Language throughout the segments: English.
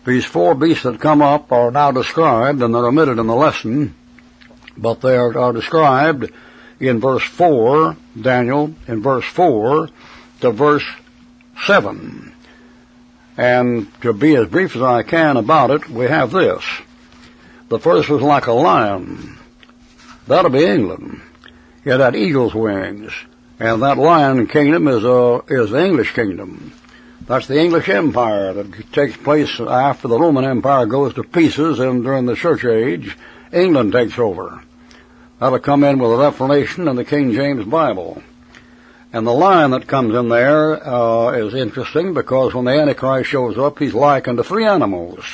These four beasts that come up are now described, and they're omitted in the lesson, but they are described in verse 4, Daniel, in verse 4 to verse 7. And to be as brief as I can about it, we have this. The first was like a lion. That'll be England. It had eagle's wings. And that lion kingdom is the English kingdom. That's the English Empire that takes place after the Roman Empire goes to pieces, and during the Church Age, England takes over. That'll come in with the Reformation and the King James Bible. And the lion that comes in there is interesting because when the Antichrist shows up, he's likened to three animals.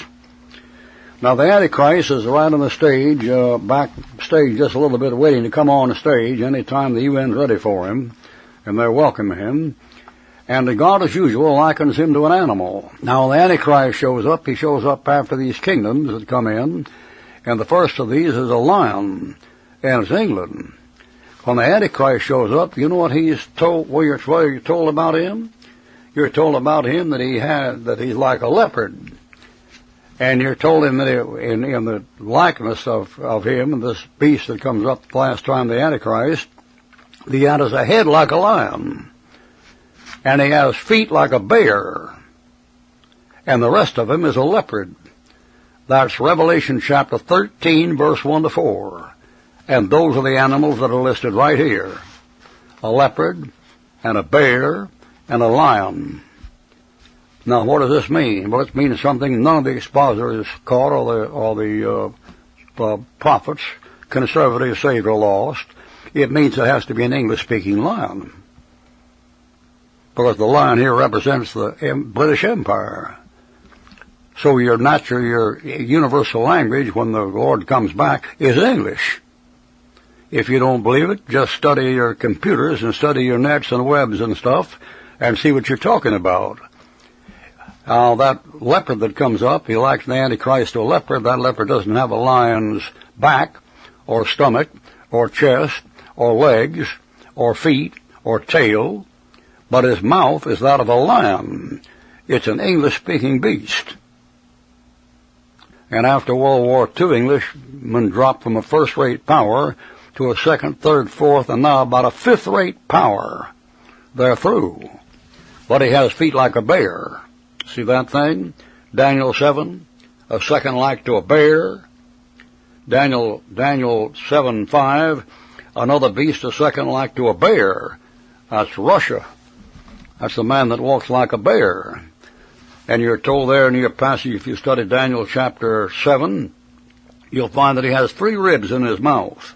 Now, the Antichrist is right on the stage, backstage just a little bit, waiting to come on the stage anytime the UN's ready for him, and they're welcoming him. And God, as usual, likens him to an animal. Now, the Antichrist shows up. He shows up after these kingdoms that come in, and the first of these is a lion, and it's England. When the Antichrist shows up, you know what he's told? What you're told about him? You're told about him that he's like a leopard. And you're told him that in the likeness of him, and this beast that comes up the last time, the Antichrist, he has a head like a lion, and he has feet like a bear, and the rest of him is a leopard. That's Revelation chapter 13, verse 1 to 4. And those are the animals that are listed right here. A leopard, and a bear, and a lion. Now, what does this mean? Well, it means something none of the expositors caught, or the prophets, conservative, saved, or lost. It means it has to be an English-speaking lion. Because the lion here represents the British Empire. So your universal language, when the Lord comes back, is English. If you don't believe it, just study your computers and study your nets and webs and stuff and see what you're talking about. That leopard that comes up, he likes the Antichrist to a leopard. That leopard doesn't have a lion's back or stomach or chest or legs or feet or tail, but his mouth is that of a lion. It's an English-speaking beast. And after World War II, Englishmen dropped from a first-rate power to a second, third, fourth, and now about a fifth-rate power. They're through. But he has feet like a bear. See that thing? Daniel 7, a second like to a bear. Daniel 7:5, another beast, a second like to a bear. That's Russia. That's the man that walks like a bear. And you're told there in your passage, if you study Daniel chapter 7, you'll find that he has 3 ribs in his mouth.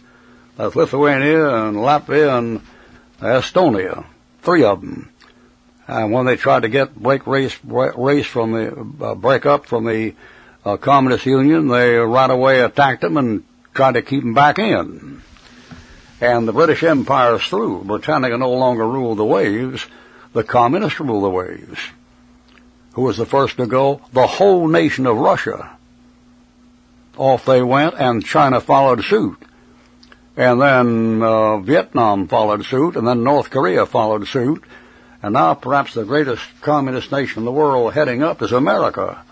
That's Lithuania and Latvia and Estonia, 3 of them. And when they tried to break up from the Communist Union, they right away attacked them and tried to keep them back in. And the British Empire is through. Britannia no longer rule the waves. The communists rule the waves. Who was the first to go? The whole nation of Russia. Off they went, and China followed suit. And then Vietnam followed suit, and then North Korea followed suit. And now perhaps the greatest communist nation in the world heading up is America.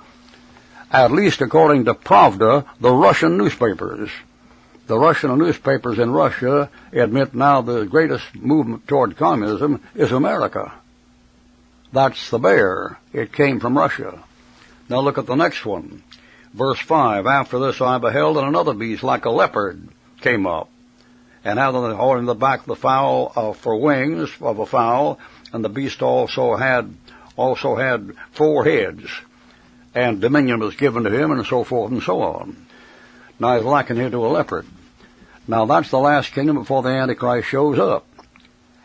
At least according to Pravda, the Russian newspapers. The Russian newspapers in Russia admit now the greatest movement toward communism is America. That's the bear. It came from Russia. Now look at the next one. Verse 5, after this I beheld, and another beast like a leopard came up, and had on the back of the fowl for wings of a fowl, and the beast also had 4 heads, and dominion was given to him, and so forth and so on. Now he's likened here to a leopard. Now that's the last kingdom before the Antichrist shows up.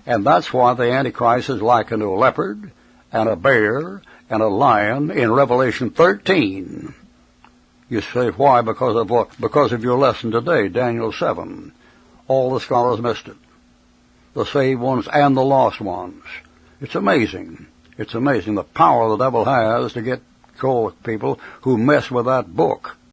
And that's why the Antichrist is likened to a leopard, and a bear, and a lion in Revelation 13. You say, why? Because of what? Because of your lesson today, Daniel 7. All the scholars missed it. The saved ones and the lost ones. It's amazing. It's amazing the power the devil has to get cold people who mess with that book.